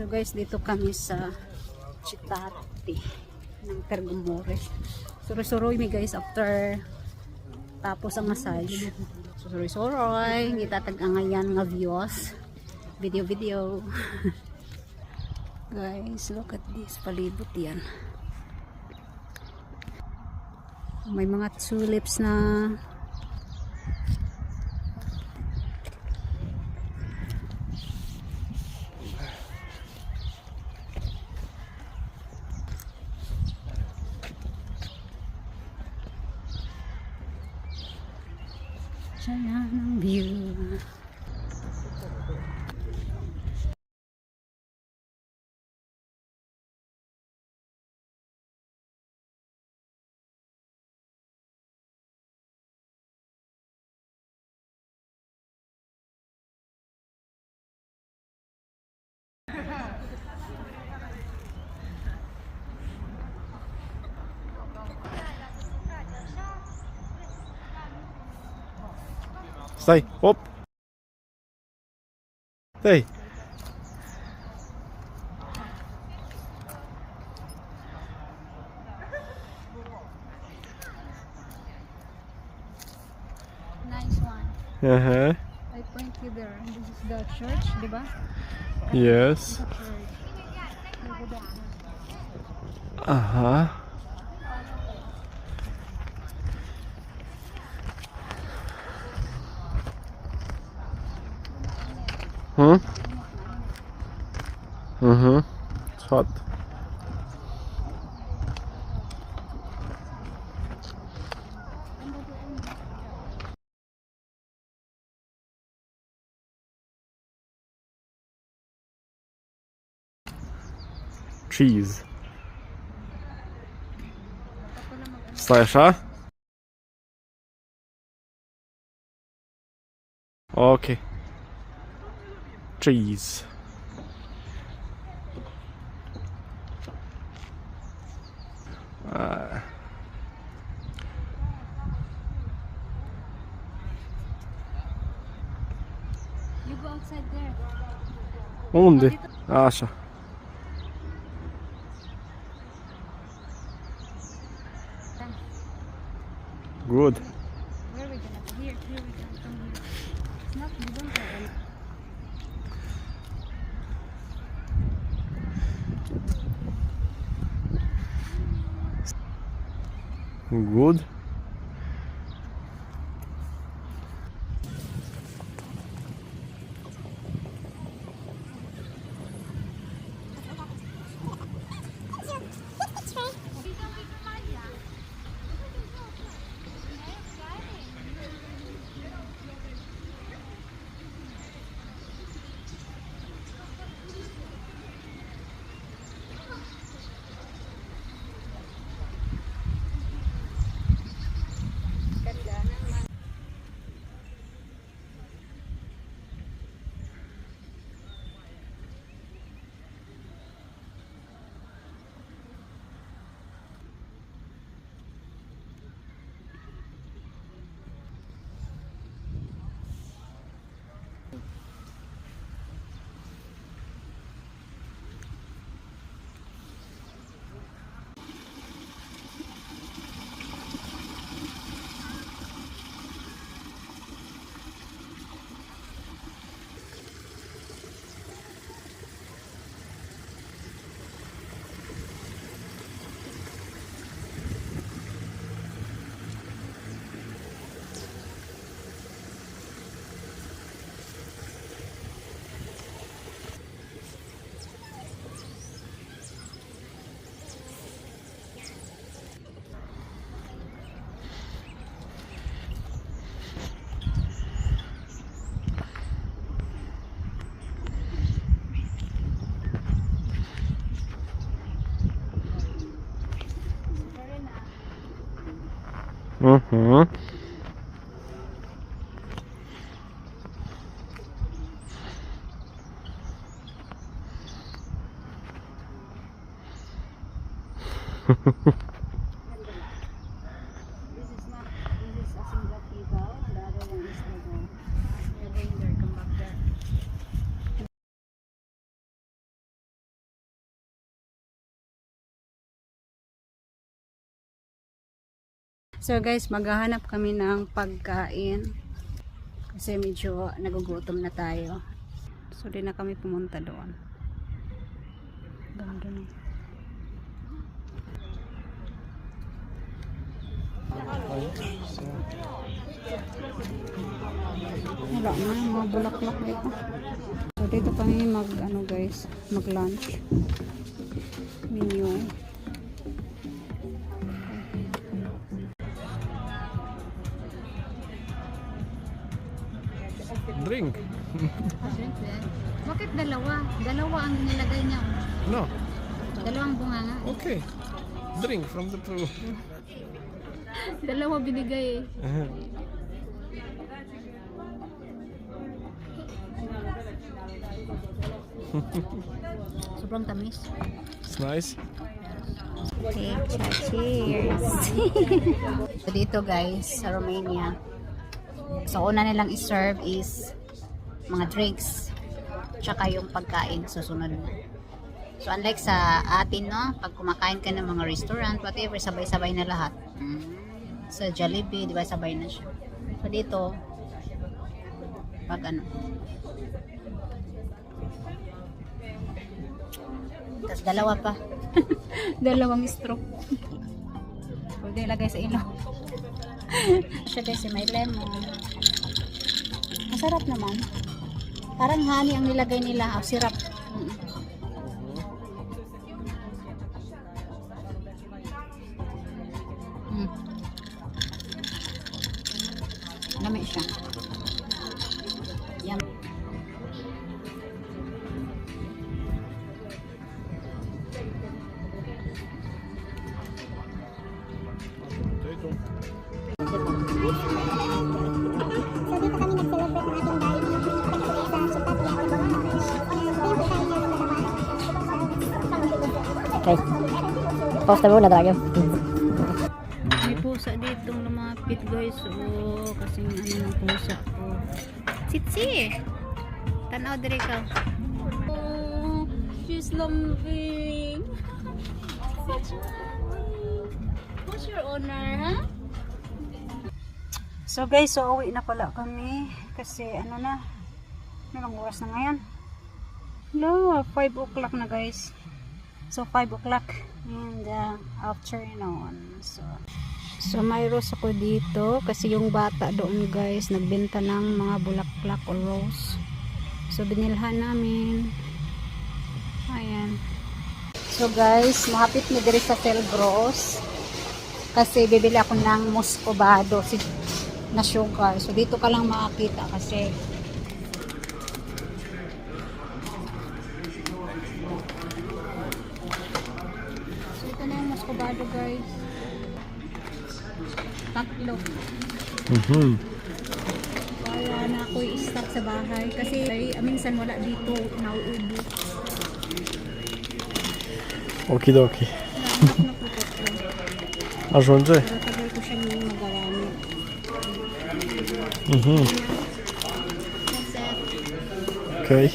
So guys, dito kami sa Chitati ng Tergumores. Suroy-suroy mi guys after tapos ang massage. So suroy-suroy, gitatag-angayan nga views. Video. Guys, look at this. Palibot yan. May mga tulips na saya ng view. Stai, hop. Hey. Nice one. Uh-huh. I point you there. This is the church, di ba? Yes. Uh-huh. Hmm? Mm-hmm. It's hot. Cheese. Slasher? Okay. Cheese. You go outside there. Onde? Acha. Good. Where are we gonna go? Here we gonna come here. It's not, we don't have any. Good. Mm-hmm. So guys, maghahanap kami ng pagkain. Kasi medyo nagugutom na tayo. So di na kami pumunta doon. Ganda na. Wala na, mga bulaklak dito. So dito kami mag lunch. Menu. Drink. Bakit dalawa? Dalawa ang nilagay niya. No. Dalawang bunganga. Okay. Drink from the pool. Dalawa binigay eh. Sobrang tamis. It's nice. Okay, cheers. So dito guys, sa Romania, so una nilang i-serve is mga drinks tsaka yung pagkain susunod na. So unlike sa atin, no, pag kumakain ka ng mga restaurant, whatever, sabay-sabay na lahat. Sa Jollibee, di ba, sabay na siya. So dito, pag tapos dalawa pa. Dalawang stroke. Pwede ilagay sa ilaw. Siya guys, may lemon. Masarap naman. Parang honey ang nilagay nila. Syrup. Lamig siya. Yan. Okay. Pause na muna talaga. May pusa dito lumapit guys. Oh, kasing ng pusa. Oh. Sitsi! Tanaw dire ka. Oh, she's lumbing. What's your honor, ha? So guys, so uwi na pala kami. Kasi na, ilang oras na ngayon? No, 5 o'clock na guys. So 5 o'clock in the afternoon. So mayroon ako dito kasi yung bata doon guys nagbenta ng mga bulaklak o rose. So binilhan namin. Ayan. So guys, mahapit na diri sa Selgros kasi bibili ako ng muscovado na sugar. So dito ka lang makakita kasi muscovado guys. Tatlo. Kaya na ako i-stock sa bahay kasi minsan wala dito, nauubo. Okidoki. Nahanap na po ko. Ajunge. Pero tagal ko siyang magagamit. Okay.